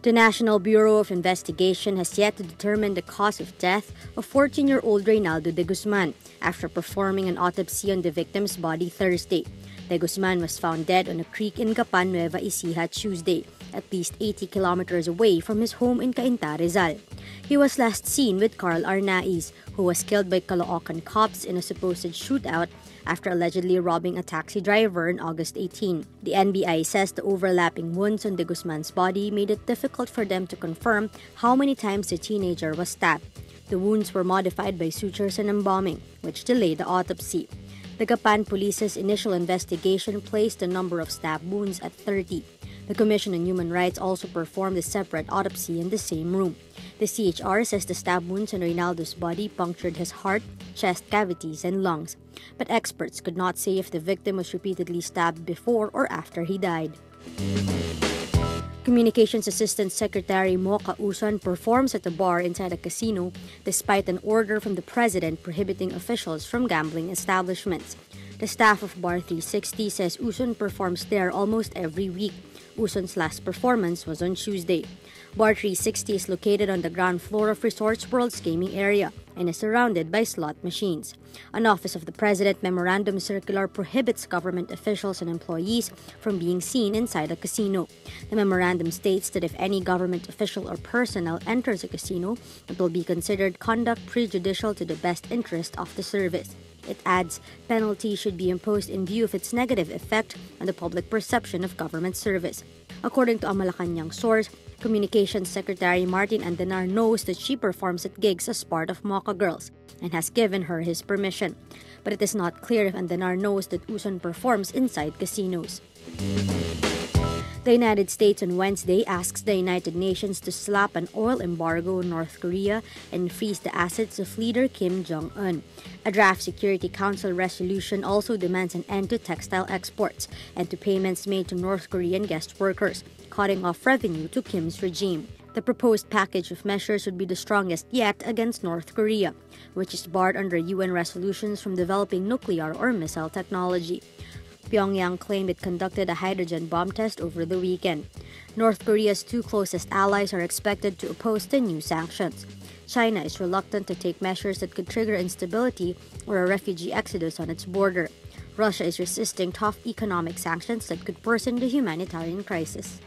The National Bureau of Investigation has yet to determine the cause of death of 14-year-old Reynaldo de Guzman after performing an autopsy on the victim's body Thursday. De Guzman was found dead on a creek in Gapan, Nueva Ecija Tuesday, at least 80 kilometers away from his home in Cainta, Rizal. He was last seen with Carl Arnaiz, who was killed by Caloocan cops in a supposed shootout after allegedly robbing a taxi driver on August 18. The NBI says the overlapping wounds on de Guzman's body made it difficult for them to confirm how many times the teenager was stabbed. The wounds were modified by sutures and embalming, which delayed the autopsy. The Gapan Police's initial investigation placed the number of stab wounds at 30. The Commission on Human Rights also performed a separate autopsy in the same room. The CHR says the stab wounds on Reynaldo's body punctured his heart, chest cavities, and lungs. But experts could not say if the victim was repeatedly stabbed before or after he died. Communications Assistant Secretary Mocha Uson performs at a bar inside a casino despite an order from the president prohibiting officials from gambling establishments. The staff of Bar 360 says Uson performs there almost every week. Uson's last performance was on Tuesday. Bar 360 is located on the ground floor of Resorts World's gaming area and is surrounded by slot machines. An Office of the President memorandum circular prohibits government officials and employees from being seen inside a casino. The memorandum states that if any government official or personnel enters a casino, it will be considered conduct prejudicial to the best interest of the service. It adds, penalties should be imposed in view of its negative effect on the public perception of government service. According to a Malacanang source, Communications Secretary Martin Andenar knows that she performs at gigs as part of Mocha Girls and has given her his permission. But it is not clear if Andenar knows that Uson performs inside casinos. The United States on Wednesday asks the United Nations to slap an oil embargo on North Korea and freeze the assets of leader Kim Jong-Un. A draft Security Council resolution also demands an end to textile exports and to payments made to North Korean guest workers, cutting off revenue to Kim's regime. The proposed package of measures would be the strongest yet against North Korea, which is barred under UN resolutions from developing nuclear or missile technology. Pyongyang claimed it conducted a hydrogen bomb test over the weekend. North Korea's two closest allies are expected to oppose the new sanctions. China is reluctant to take measures that could trigger instability or a refugee exodus on its border. Russia is resisting tough economic sanctions that could worsen the humanitarian crisis.